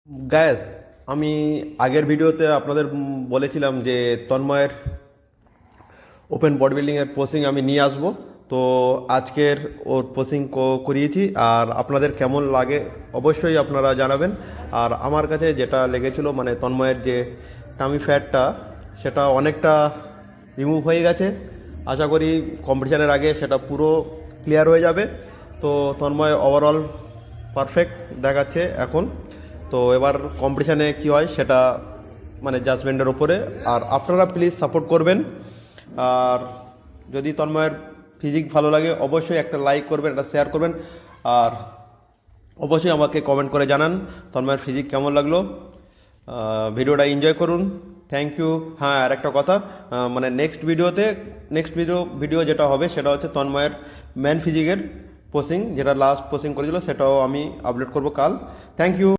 Gas আমি আগের ভিডিওতে আপনাদের বলেছিলাম যে তন্ময়ের ওপেন বডি বিল্ডিংয়ের পোস্টিং আমি নিয়ে আসব। তো আজকের ওর পোস্টিং করিয়েছি, আর আপনাদের কেমন লাগে অবশ্যই আপনারা জানাবেন। আর আমার কাছে যেটা লেগেছিল মানে তন্ময়ের যে টামি ফ্যাটটা সেটা অনেকটা রিমুভ হয়ে গেছে। আশা করি কম্পিটিশানের আগে সেটা পুরো ক্লিয়ার হয়ে যাবে। তো তন্ময় ওভারঅল পারফেক্ট দেখাচ্ছে এখন। তো এবার কম্পিটিশানে কী হয় সেটা মানে জাজমেন্টের ওপরে। আর আপনারা প্লিজ সাপোর্ট করবেন। আর যদি তন্ময়ের ফিজিক ভালো লাগে অবশ্যই একটা লাইক করবেন, একটা শেয়ার করবেন। আর অবশ্যই আমাকে কমেন্ট করে জানান তন্ময়ের ফিজিক কেমন লাগলো। ভিডিওটা এনজয় করুন। Thank you. হ্যাঁ, আর একটা কথা, মানে নেক্সট ভিডিও যেটা হবে সেটা হচ্ছে তন্ময়ের ম্যান ফিজিকের পোস্টিং, যেটা লাস্ট পোস্টিং করেছিল সেটাও আমি আপলোড করব কাল। Thank you.